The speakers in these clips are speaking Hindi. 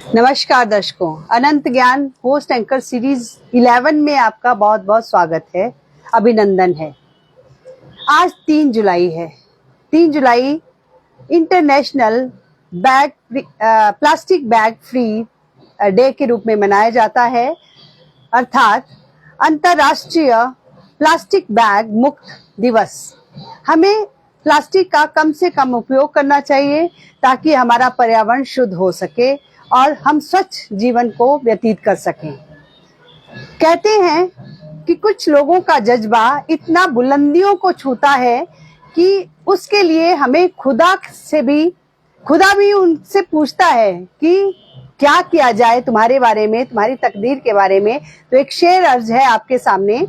नमस्कार दर्शकों, अनंत ज्ञान होस्ट एंकर सीरीज 11 में आपका बहुत बहुत स्वागत है, अभिनंदन है। आज 3 जुलाई है। 3 जुलाई international plastic bag free day के रूप में मनाया जाता है, अर्थात अंतर्राष्ट्रीय प्लास्टिक बैग मुक्त दिवस। हमें प्लास्टिक का कम से कम उपयोग करना चाहिए ताकि हमारा पर्यावरण शुद्ध हो सके और हम स्वच्छ जीवन को व्यतीत कर सकें। कहते हैं कि कुछ लोगों का जज्बा इतना बुलंदियों को छूता है कि उसके लिए हमें खुदा भी उनसे पूछता है कि क्या किया जाए तुम्हारे बारे में, तुम्हारी तकदीर के बारे में। तो एक शेर अर्ज है आपके सामने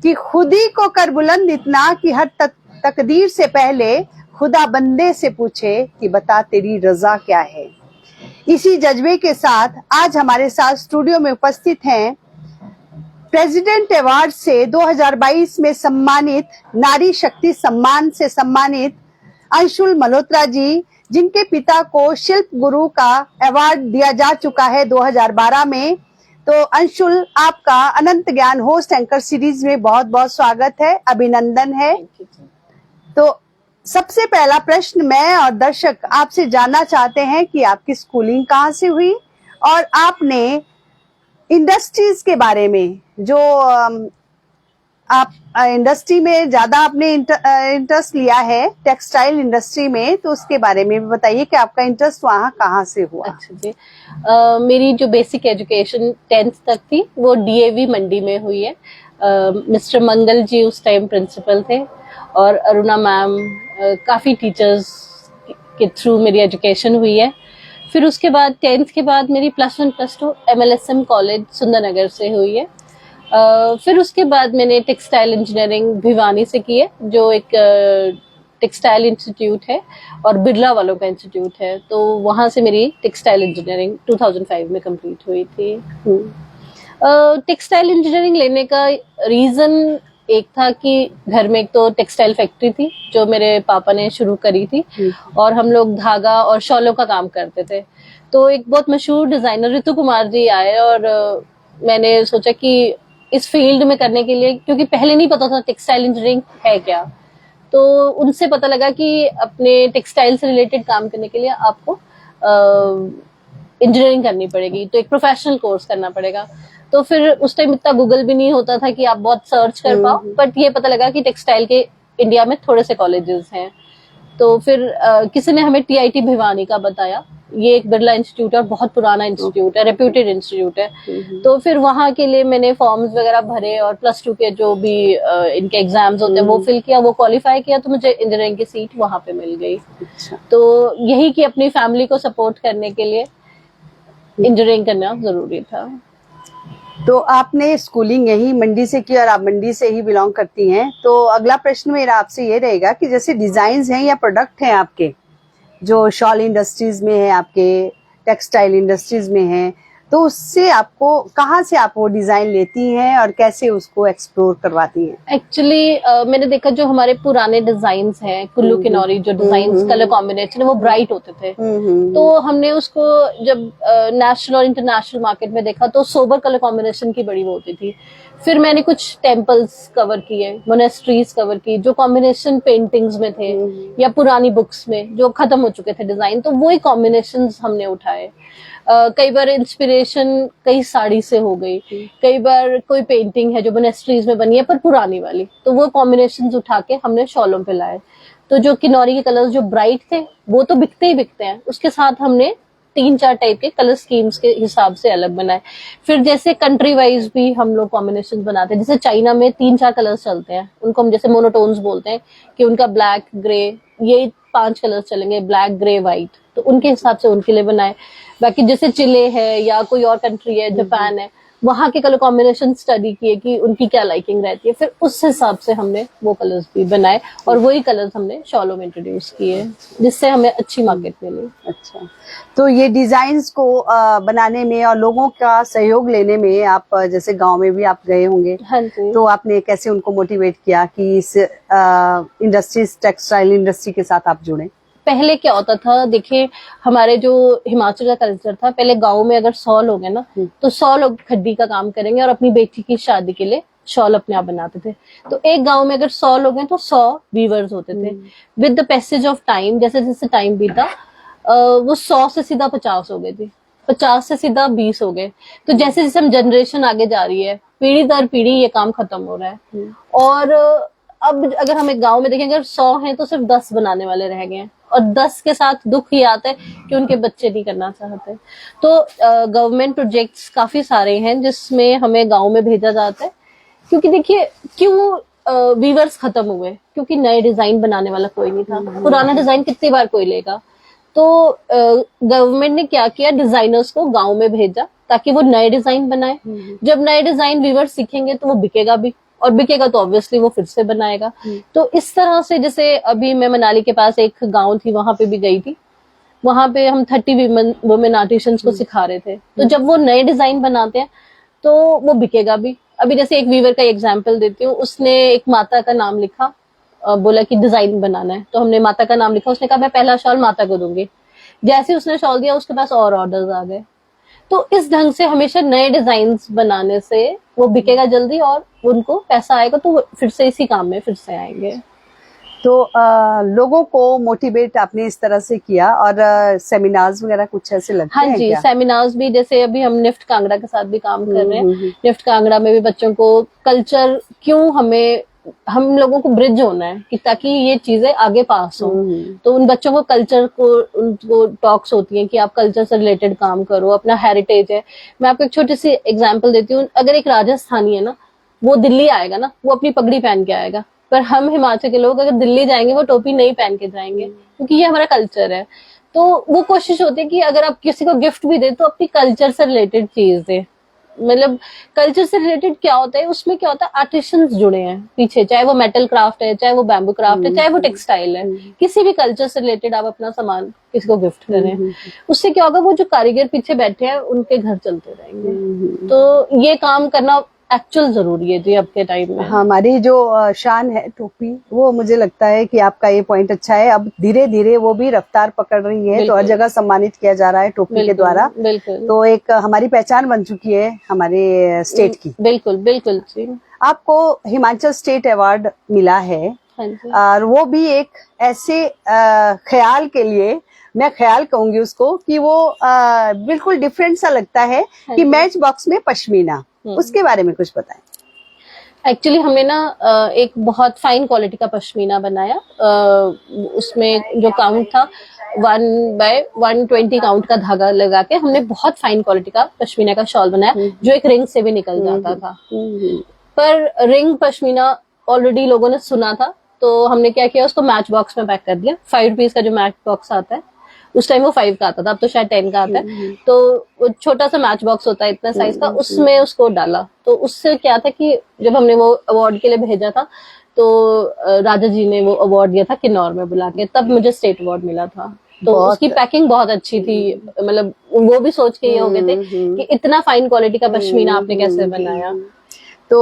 कि खुदी को कर बुलंद इतना कि हर तकदीर से पहले खुदा बंदे से पूछे कि बता तेरी रजा क्या है। इसी जज्बे के साथ आज हमारे साथ स्टूडियो में उपस्थित हैं प्रेसिडेंट अवार्ड से 2022 में सम्मानित, नारी शक्ति सम्मान से सम्मानित अंशुल मल्होत्रा जी, जिनके पिता को शिल्प गुरु का अवार्ड दिया जा चुका है 2012 में। तो अंशुल, आपका अनंत ज्ञान होस्ट एंकर सीरीज में बहुत बहुत स्वागत है, अभिनंदन है। तो सबसे पहला प्रश्न मैं और दर्शक आपसे जानना चाहते हैं कि आपकी स्कूलिंग कहाँ से हुई और आपने इंडस्ट्रीज के बारे में, जो आप इंडस्ट्री में ज्यादा आपने इंटरेस्ट लिया है, टेक्सटाइल इंडस्ट्री में, तो उसके बारे में भी बताइए कि आपका इंटरेस्ट वहाँ कहाँ से हुआ। अच्छा जी, मेरी जो बेसिक एजुकेशन 10th तक थी वो डीएवी मंडी में हुई है। मिस्टर मंगल जी उस टाइम प्रिंसिपल थे और अरुणा मैम, काफ़ी टीचर्स के थ्रू मेरी एजुकेशन हुई है। फिर उसके बाद 10th के बाद मेरी +1 +2 MLSM कॉलेज सुंदरनगर से हुई है। फिर उसके बाद मैंने टेक्सटाइल इंजीनियरिंग भिवानी से की है, जो एक टेक्सटाइल इंस्टीट्यूट है और बिरला वालों का इंस्टीट्यूट है। तो वहाँ से मेरी टेक्सटाइल इंजीनियरिंग 2005 में कंप्लीट हुई थी। टेक्सटाइल इंजीनियरिंग लेने का रीज़न एक था कि घर में एक तो टेक्सटाइल फैक्ट्री थी जो मेरे पापा ने शुरू करी थी और हम लोग धागा और शॉलों का काम करते थे। तो एक बहुत मशहूर डिजाइनर ऋतु कुमार जी आए और मैंने सोचा कि इस फील्ड में करने के लिए, क्योंकि पहले नहीं पता था टेक्सटाइल इंजीनियरिंग है क्या, तो उनसे पता लगा कि अपने टेक्सटाइल से रिलेटेड काम करने के लिए आपको इंजीनियरिंग करनी पड़ेगी, तो एक प्रोफेशनल कोर्स करना पड़ेगा। तो फिर उस टाइम इतना गूगल भी नहीं होता था कि आप बहुत सर्च कर पाओ, बट ये पता लगा कि टेक्सटाइल के इंडिया में थोड़े से कॉलेजेस हैं। तो फिर किसी ने हमें TIT भिवानी का बताया। ये एक बिरला इंस्टीट्यूट है और बहुत पुराना इंस्टीट्यूट है, रेप्यूटेड इंस्टीट्यूट है। तो फिर वहाँ के लिए मैंने फॉर्म्स वगैरह भरे और +2 के जो भी इनके एग्जाम्स होते हैं वो फिल किया, वो क्वालिफाई किया, तो मुझे इंजीनियरिंग की सीट वहाँ पे मिल गई। तो यही कि अपनी फैमिली को सपोर्ट करने के लिए इंजीनियरिंग करना जरूरी था। तो आपने स्कूलिंग यही मंडी से की और आप मंडी से ही बिलोंग करती हैं। तो अगला प्रश्न मेरा आपसे ये रहेगा कि जैसे डिजाइन्स हैं या प्रोडक्ट हैं आपके, जो शॉल इंडस्ट्रीज में है, आपके टेक्सटाइल इंडस्ट्रीज में है, तो उससे आपको कहाँ से आप वो डिजाइन लेती हैं और कैसे उसको एक्सप्लोर करवाती हैं? एक्चुअली मैंने देखा जो हमारे पुराने डिजाइन्स हैं, कुल्लू किनौरी जो डिजाइन्स, कलर कॉम्बिनेशन है वो ब्राइट होते थे। तो हमने उसको जब नेशनल और इंटरनेशनल मार्केट में देखा तो सोबर कलर कॉम्बिनेशन की बड़ी वो होती थी। फिर मैंने कुछ टेम्पल्स कवर किए, मोनेस्ट्रीज कवर की, जो कॉम्बिनेशन पेंटिंग्स में थे या पुरानी बुक्स में जो खत्म हो चुके थे डिजाइन, तो वो ही कॉम्बिनेशन हमने उठाए। कई बार इंस्पिरेशन कई साड़ी से हो गई, कई बार कोई पेंटिंग है जो मोनेस्ट्रीज में बनी है पर पुरानी वाली, तो वो कॉम्बिनेशंस उठा के हमने शॉलों पे लाए। तो जो किनौरी के कलर्स जो ब्राइट थे वो तो बिकते ही बिकते हैं, उसके साथ हमने 3-4 टाइप के कलर स्कीम्स के हिसाब से अलग बनाए। फिर जैसे कंट्री वाइज भी हम लोग कॉम्बिनेशन बनाते हैं। जैसे चाइना में 3-4 कलर्स चलते हैं, उनको हम जैसे मोनोटोन्स बोलते हैं, कि उनका ब्लैक, ग्रे, ये 5 कलर्स चलेंगे, ब्लैक, ग्रे, व्हाइट, तो उनके हिसाब से उनके लिए बनाए। बाकी जैसे चिले है या कोई और कंट्री है, जापान है, वहां के कलर कॉम्बिनेशन स्टडी किए कि उनकी क्या लाइकिंग रहती है, फिर उस हिसाब से हमने वो कलर्स भी बनाए और वही कलर्स हमने शॉलों में इंट्रोड्यूस किए, जिससे हमें अच्छी मार्केट मिली। अच्छा, तो ये डिजाइन्स को बनाने में और लोगों का सहयोग लेने में, आप जैसे गांव में भी आप गए होंगे, हाँ जी, तो आपने कैसे उनको मोटिवेट किया कि इस इंडस्ट्री, टेक्सटाइल इंडस्ट्री के साथ आप जुड़े? पहले क्या होता था, देखिए हमारे जो हिमाचल का कल्चर था, पहले गांव में अगर 100 लोग हैं ना, तो 100 लोग खड्डी का काम करेंगे और अपनी बेटी की शादी के लिए शॉल अपने आप बनाते थे। तो एक गांव में अगर 100 लोग हैं तो 100 वीवर्स होते थे। With the passage of time, जैसे जैसे टाइम बीता, वो 100 से सीधा 50 हो गए थे, 50 से सीधा 20 हो गए। तो जैसे जैसे हम जनरेशन आगे जा रही है, पीढ़ी दर पीढ़ी ये काम खत्म हो रहा है। और अब अगर हम एक गांव में देखें, अगर 100 हैं तो सिर्फ 10 बनाने वाले रह गए हैं, और 10 के साथ दुख ये आता है कि उनके बच्चे नहीं करना चाहते। तो गवर्नमेंट प्रोजेक्ट्स काफी सारे हैं जिसमें हमें गांव में भेजा जाता है, क्योंकि देखिए क्यों वीवर्स खत्म हुए, क्योंकि नए डिजाइन बनाने वाला कोई नहीं था। पुराना डिजाइन कितनी बार कोई लेगा। तो गवर्नमेंट ने क्या किया, डिजाइनर्स को गांव में भेजा ताकि वो नए डिजाइन बनाए। जब नए डिजाइन वीवर्स सीखेंगे तो वो बिकेगा भी, और बिकेगा तो ऑब्वियसली वो फिर से बनाएगा। तो इस तरह से, जैसे अभी मैं मनाली के पास एक गांव थी, वहां पे भी गई थी। वहां पे हम 30 वुमेन आर्टिशियंस को सिखा रहे थे। तो जब वो नए डिजाइन बनाते हैं तो वो बिकेगा भी। अभी जैसे एक वीवर का एग्जाम्पल देती हूँ, उसने एक माता का नाम लिखा, बोला कि डिजाइन बनाना है, तो हमने माता का नाम लिखा। उसने कहा मैं पहला शॉल माता को दूंगी। जैसे उसने शॉल दिया, उसके पास और ऑर्डर्स आ गए। तो इस ढंग से हमेशा नए डिजाइन बनाने से वो बिकेगा जल्दी और उनको पैसा आएगा, तो वो फिर से इसी काम में फिर से आएंगे। तो लोगों को मोटिवेट आपने इस तरह से किया, और सेमिनार्स वगैरह कुछ ऐसे लगते हाँ हैं जी, क्या? सेमिनार्स भी, जैसे अभी हम निफ्ट कांगड़ा के साथ भी काम कर रहे हैं। निफ्ट कांगड़ा में भी बच्चों को कल्चर क्यों, हमें हम लोगों को ब्रिज होना है कि ताकि ये चीजें आगे पास हो। तो उन बच्चों को कल्चर को, उनको टॉक्स होती हैं कि आप कल्चर से रिलेटेड काम करो, अपना हेरिटेज है। मैं आपको एक छोटी सी एग्जांपल देती हूँ। अगर एक राजस्थानी है ना, वो दिल्ली आएगा ना, वो अपनी पगड़ी पहन के आएगा। पर हम हिमाचल के लोग अगर दिल्ली जाएंगे, वो टोपी नहीं पहन के जाएंगे, क्योंकि ये हमारा कल्चर है। तो वो कोशिश होती है कि अगर आप किसी को गिफ्ट भी दे तो अपनी कल्चर से रिलेटेड चीज दे। मतलब कल्चर से रिलेटेड क्या होता है, उसमें क्या होता है, आर्टिशंस जुड़े हैं पीछे, चाहे वो मेटल क्राफ्ट है, चाहे वो बैम्बू क्राफ्ट है, चाहे वो टेक्सटाइल है। किसी भी कल्चर से रिलेटेड आप अपना सामान किसी को गिफ्ट करें, उससे क्या होगा, वो जो कारीगर पीछे बैठे हैं उनके घर चलते रहेंगे। तो ये काम करना एक्चुअल जरूरी है जी अब के टाइम में। हमारी जो शान है टोपी, वो मुझे लगता है कि आपका ये पॉइंट अच्छा है। अब धीरे धीरे वो भी रफ्तार पकड़ रही है, तो हर जगह सम्मानित किया जा रहा है टोपी के द्वारा। बिल्कुल, तो एक हमारी पहचान बन चुकी है हमारे स्टेट की। बिल्कुल बिल्कुल जी। आपको हिमाचल स्टेट अवार्ड मिला है, हाँ जी। और वो भी एक ऐसे ख्याल के लिए, मैं ख्याल कहूंगी उसको, कि वो बिल्कुल डिफरेंट सा लगता है कि मैच बॉक्स में पश्मीना। उसके बारे में कुछ बताएं। एक्चुअली हमें ना एक बहुत फाइन क्वालिटी का पश्मीना बनाया। उसमें जो काउंट था 1/120 काउंट का धागा लगा के हमने बहुत फाइन क्वालिटी का पश्मीना का शॉल बनाया, जो एक रिंग से भी निकल जाता था। पर रिंग पश्मीना ऑलरेडी लोगों ने सुना था, तो हमने क्या किया, उसको मैच बॉक्स में पैक कर दिया। 5 रुपीज का जो मैच बॉक्स आता है, उस टाइम वो 5 का आता था, अब तो शायद 10 का आता है। तो वो छोटा सा मैच बॉक्स होता है इतना साइज का, उसमें उसको डाला। तो उससे क्या था कि जब हमने वो अवार्ड के लिए भेजा था, तो राजा जी ने वो अवार्ड दिया था किन्नौर में बुला के, तब मुझे स्टेट अवार्ड मिला था। तो उसकी पैकिंग बहुत अच्छी थी। मतलब वो भी सोच के ये हो गए थे कि इतना फाइन क्वालिटी का पश्मीना आपने कैसे बनाया। तो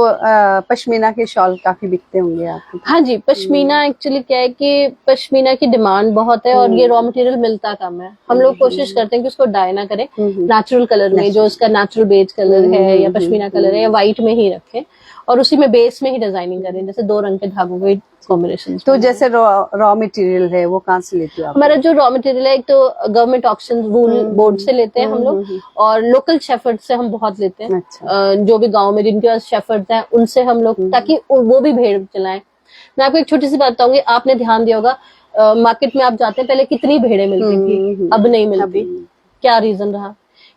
पश्मीना के शॉल काफी बिकते होंगे आपके? हाँ जी, पश्मीना एक्चुअली क्या है कि पश्मीना की डिमांड बहुत है, और ये रॉ मटेरियल मिलता कम है। हम लोग कोशिश करते हैं कि उसको डाई ना करें, नेचुरल कलर में, जो उसका नेचुरल बेज कलर है या पश्मीना कलर है, या व्हाइट में ही रखें, और उसी में बेस में ही डिजाइनिंग करें, जैसे 2 रंग के धागों के कॉम्बिनेशन। तो जैसे रॉ मटेरियल है, वो कहाँ से लेते हो आप? हमारा जो रॉ मटेरियल है, एक तो गवर्नमेंट ऑक्शन रूल बोर्ड से लेते हैं हम लोग, और लोकल शेफर्ड से हम बहुत लेते हैं। अच्छा। जो भी गांव में जिनके पास शेफर्ड हैं, उनसे हम लोग, ताकि वो भी भेड़ चलाएं। मैं आपको एक छोटी सी बात बताऊंगी, आपने ध्यान दिया होगा, मार्केट में आप जाते हैं, पहले कितनी भेड़ें मिलती थी, अब नहीं मिलती। क्या रीजन रहा?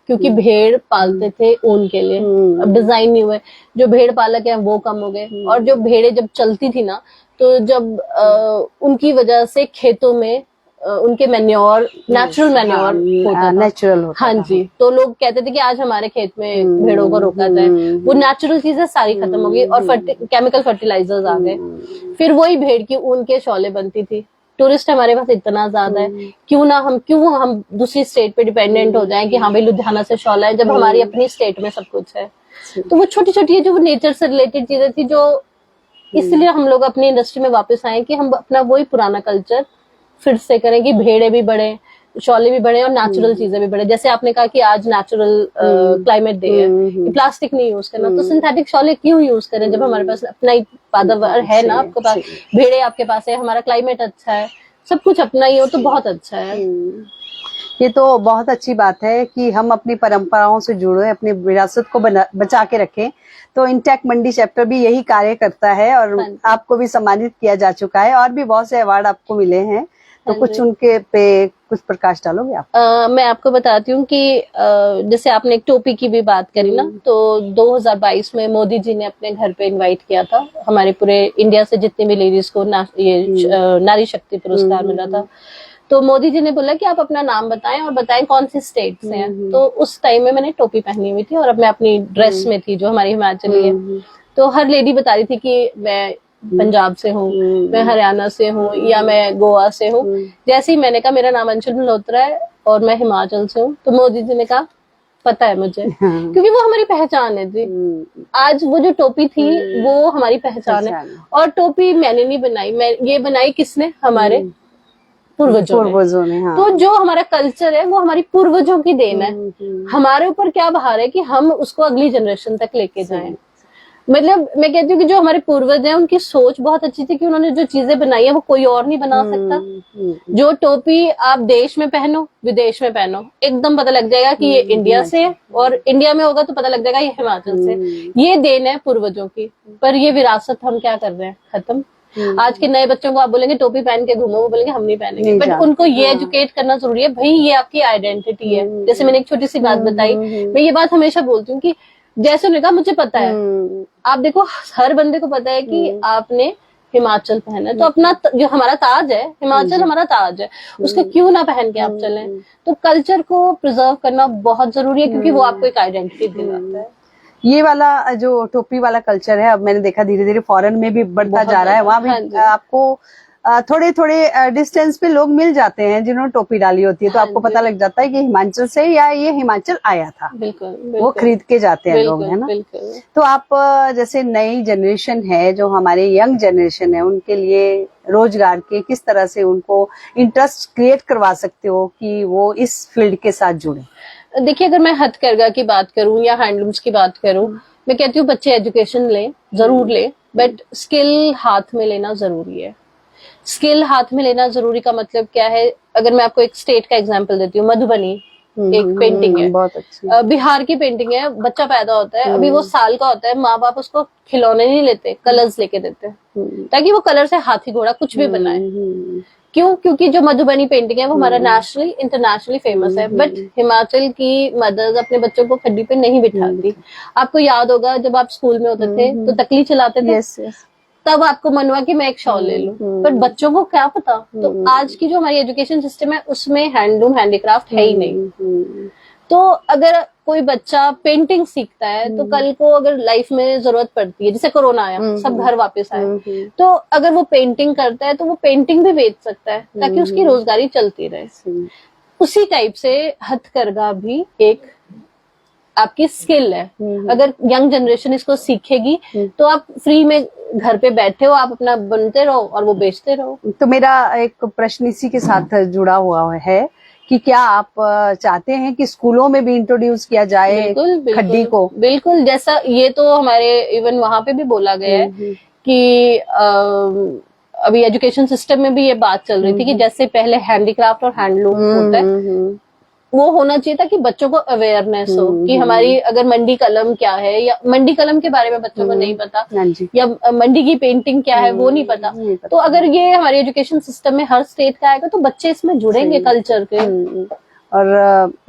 क्योंकि भेड़ पालते थे ऊन के लिए, अब डिजाइन नहीं हुए, जो भेड़ पालक है वो कम हो गए। और जो भेड़ें जब चलती थी ना, तो जब उनकी वजह से खेतों में उनके मैन्योर, नेचुरल मैन्योर होता था, नेचुरल होता। हाँ जी। तो लोग कहते थे कि आज हमारे खेत में भेड़ों को रोका जाए, वो नेचुरल चीजें सारी खत्म हो गई, और केमिकल फर्टिलाइजर्स आ गए। फिर वही भेड़ की ऊन के शॉलें बनती थी। टूरिस्ट हमारे पास इतना ज्यादा है, क्यों हम दूसरी स्टेट पे डिपेंडेंट हो जाएं कि हाँ भाई लुधियाना से शॉल है, जब हमारी अपनी स्टेट में सब कुछ है। तो वो छोटी छोटी जो नेचर से रिलेटेड चीजें थी, जो इसलिए हम लोग अपनी इंडस्ट्री में वापस आए कि हम अपना वही पुराना कल्चर फिर से करें कि भेड़े भी बढ़े, शॉले भी बढ़े और नेचुरल चीजें भी बढ़े। जैसे आपने कहा कि आज नेचुरल क्लाइमेट डे है, कि प्लास्टिक नहीं यूज करना, तो सिंथेटिक शॉले क्यों यूज करें जब हमारे पास अपना ही पैदावार है ना, आपके पास भेड़े, आपके पास है, हमारा क्लाइमेट अच्छा है, सब कुछ अपना ही हो तो बहुत अच्छा है। ये तो बहुत अच्छी बात है कि हम अपनी परंपराओं से जुड़े, अपनी विरासत को बचा के रखें। तो इंटैक्ट मंडी चैप्टर भी यही कार्य करता है और आपको भी सम्मानित किया जा चुका है और भी बहुत से अवार्ड आपको मिले हैं। तो कुछ उनके पे कुछ प्रकाश डालोगे आप? मैं आपको बताती हूँ कि जैसे आपने एक टोपी की भी बात करी ना, तो 2022 में मोदी जी ने अपने घर पे इनवाइट किया था हमारे पूरे इंडिया से जितनी भी लेडीज को नारी शक्ति पुरस्कार मिला था। तो मोदी जी ने बोला कि आप अपना नाम बताएं और बताएं कौन सी स्टेट से हैं। तो उस टाइम में मैंने टोपी पहनी हुई थी और अब मैं अपनी ड्रेस में थी जो हमारी हिमाचली है। तो हर लेडी बता रही थी कि मैं पंजाब से हूँ, मैं हरियाणा से हूँ या मैं गोवा से हूँ। जैसे ही मैंने कहा मेरा नाम अंशुल मल्होत्रा है और मैं हिमाचल से हूँ, तो मोदी जी ने कहा पता है मुझे, क्योंकि वो हमारी पहचान है जी। आज वो जो टोपी थी वो हमारी पहचान है। और टोपी मैंने नहीं बनाई, ये बनाई किसने? हमारे पूर्वजों ने। हाँ। तो जो हमारा कल्चर है वो हमारी पूर्वजों की देन है। हमारे ऊपर क्या भार है कि हम उसको अगली जनरेशन तक लेके जाएं। मतलब मैं कहती हूँ कि जो हमारे पूर्वज हैं उनकी सोच बहुत अच्छी थी कि उन्होंने जो चीजें बनाई है वो कोई और नहीं बना सकता। जो टोपी आप देश में पहनो, विदेश में पहनो, एकदम पता लग जाएगा कि ये इंडिया से है, और इंडिया में होगा तो पता लग जाएगा ये हिमाचल से। ये देन है पूर्वजों की, पर ये विरासत हम क्या कर रहे हैं? खत्म। आज के नए बच्चों को आप बोलेंगे टोपी पहन के घूमो, वो बोलेंगे हम नहीं पहनेंगे। बट उनको ये एजुकेट करना जरूरी है, भाई ये आपकी आइडेंटिटी है। जैसे मैंने एक छोटी सी बात बताई, मैं ये बात हमेशा बोलती हूँ कि जैसे उन्होंने कहा मुझे पता है, आप देखो हर बंदे को पता है कि आपने हिमाचल पहना है, तो अपना जो हमारा ताज है, हिमाचल हमारा ताज है, उसको क्यों ना पहन के आप चलें। तो कल्चर को प्रिजर्व करना बहुत जरूरी है, क्योंकि वो आपको एक आइडेंटिटी दिलाता है। ये वाला जो टोपी वाला कल्चर है, अब मैंने देखा धीरे धीरे फॉरेन में भी बढ़ता जा रहा है। वहां भी आपको थोड़े थोड़े डिस्टेंस पे लोग मिल जाते हैं जिन्होंने टोपी डाली होती है, तो आपको पता लग जाता है कि हिमाचल से या ये हिमाचल आया था। बिल्कुल। वो खरीद के जाते हैं लोग, है ना। तो आप जैसे नई जनरेशन है, जो हमारे यंग जनरेशन है, उनके लिए रोजगार के किस तरह से उनको इंटरेस्ट क्रिएट करवा सकते हो कि वो इस फील्ड के साथ जुड़े? देखिए, अगर मैं हथकरघा की बात करूं या हैंडलूम्स की बात करूं, मैं कहती हूँ बच्चे एजुकेशन ले, जरूर ले, बट स्किल हाथ में लेना जरूरी है। स्किल हाथ में लेना जरूरी का मतलब क्या है? अगर मैं आपको एक स्टेट का एग्जांपल देती हूँ, मधुबनी एक पेंटिंग है, बहुत अच्छी बिहार की पेंटिंग है। बच्चा पैदा होता है, अभी वो साल का होता है, माँ बाप उसको खिलौने नहीं लेते, कलर्स लेके देते हैं, ताकि वो कलर से हाथी घोड़ा कुछ भी बनाए। क्यों? क्योंकि जो मधुबनी पेंटिंग है वो हमारा नेशनली इंटरनेशनली फेमस है। बट हिमाचल की मदर्स अपने बच्चों को खड्डी पे नहीं बिठाती। आपको याद होगा जब आप स्कूल में होते थे तो तकली चलाते थे, तब आपको मन हुआ कि मैं एक शॉल ले लूं, पर बच्चों को क्या पता। तो आज की जो हमारी एजुकेशन सिस्टम है उसमें हैंडलूम हैंडीक्राफ्ट है ही नहीं। तो अगर कोई बच्चा पेंटिंग सीखता है तो कल को अगर लाइफ में जरूरत पड़ती है, जैसे कोरोना आया, सब घर वापस आए, तो अगर वो पेंटिंग करता है तो वो पेंटिंग भी बेच सकता है ताकि उसकी रोजगारी चलती रहे। उसी टाइप से हथकरघा भी एक आपकी स्किल है। अगर यंग जनरेशन इसको सीखेगी तो आप फ्री में घर पे बैठे हो, आप अपना बनते रहो और वो बेचते रहो। तो मेरा एक प्रश्न इसी के साथ जुड़ा हुआ है कि क्या आप चाहते हैं कि स्कूलों में भी इंट्रोड्यूस किया जाए खड्डी को? बिल्कुल, जैसा ये तो हमारे इवन वहां पे भी बोला गया है कि अभी एजुकेशन सिस्टम में भी ये बात चल रही थी कि जैसे पहले हैंडीक्राफ्ट और हैंडलूम होता है, वो होना चाहिए था कि बच्चों को अवेयरनेस हो कि हमारी अगर मंडी कलम क्या है, या मंडी कलम के बारे में बच्चों को नहीं पता, या मंडी की पेंटिंग क्या है वो नहीं पता। तो अगर ये हमारी एजुकेशन सिस्टम में हर स्टेट का आएगा तो बच्चे इसमें जुड़ेंगे कल्चर के, और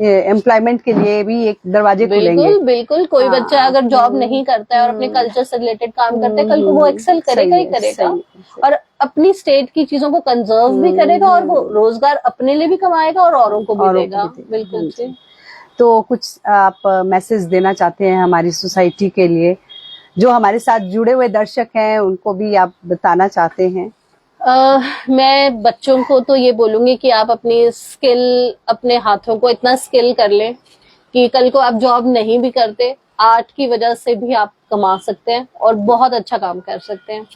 एम्प्लॉयमेंट के लिए भी एक दरवाजे खुलेंगे। बिल्कुल। कोई बच्चा अगर जॉब नहीं करता है और अपने कल्चर से रिलेटेड काम करता है, कल को वो एक्सेल करेगा ही करेगा, और अपनी स्टेट की चीजों को कंजर्व भी करेगा, और वो रोजगार अपने लिए भी कमाएगा और औरों को भी देगा। बिल्कुल जी। तो कुछ आप मैसेज देना चाहते हैं हमारी सोसाइटी के लिए, जो हमारे साथ जुड़े हुए दर्शक हैं उनको भी आप बताना चाहते हैं? मैं बच्चों को तो ये बोलूंगी कि आप अपनी स्किल, अपने हाथों को इतना स्किल कर लें कि कल को आप जॉब नहीं भी करते, आर्ट की वजह से भी आप कमा सकते हैं और बहुत अच्छा काम कर सकते हैं।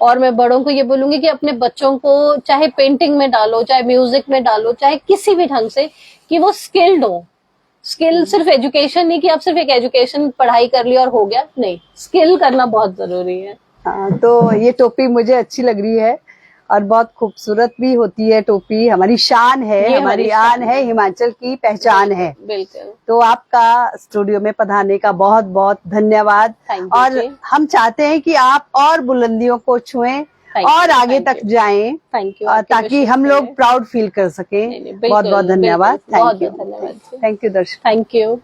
और मैं बड़ों को ये बोलूंगी कि अपने बच्चों को चाहे पेंटिंग में डालो, चाहे म्यूजिक में डालो, चाहे किसी भी ढंग से, कि वो स्किल्ड हो। स्किल सिर्फ एजुकेशन नहीं कि आप सिर्फ एक एजुकेशन पढ़ाई कर ली और हो गया, नहीं, स्किल करना बहुत जरूरी है। हाँ, तो ये टोपी मुझे अच्छी लग रही है और बहुत खूबसूरत भी होती है टोपी, हमारी शान है, ये हमारी आन है, हिमाचल की पहचान है। बिल्कुल। तो आपका स्टूडियो में पधारने का बहुत बहुत धन्यवाद। Thank you और जी। हम चाहते हैं कि आप और बुलंदियों को छुएं और आगे तक जाएं, थैंक यू, ताकि हम लोग प्राउड फील कर सकें। बहुत बहुत धन्यवाद। थैंक यू, धन्यवाद। थैंक यू दर्शक। Thank you.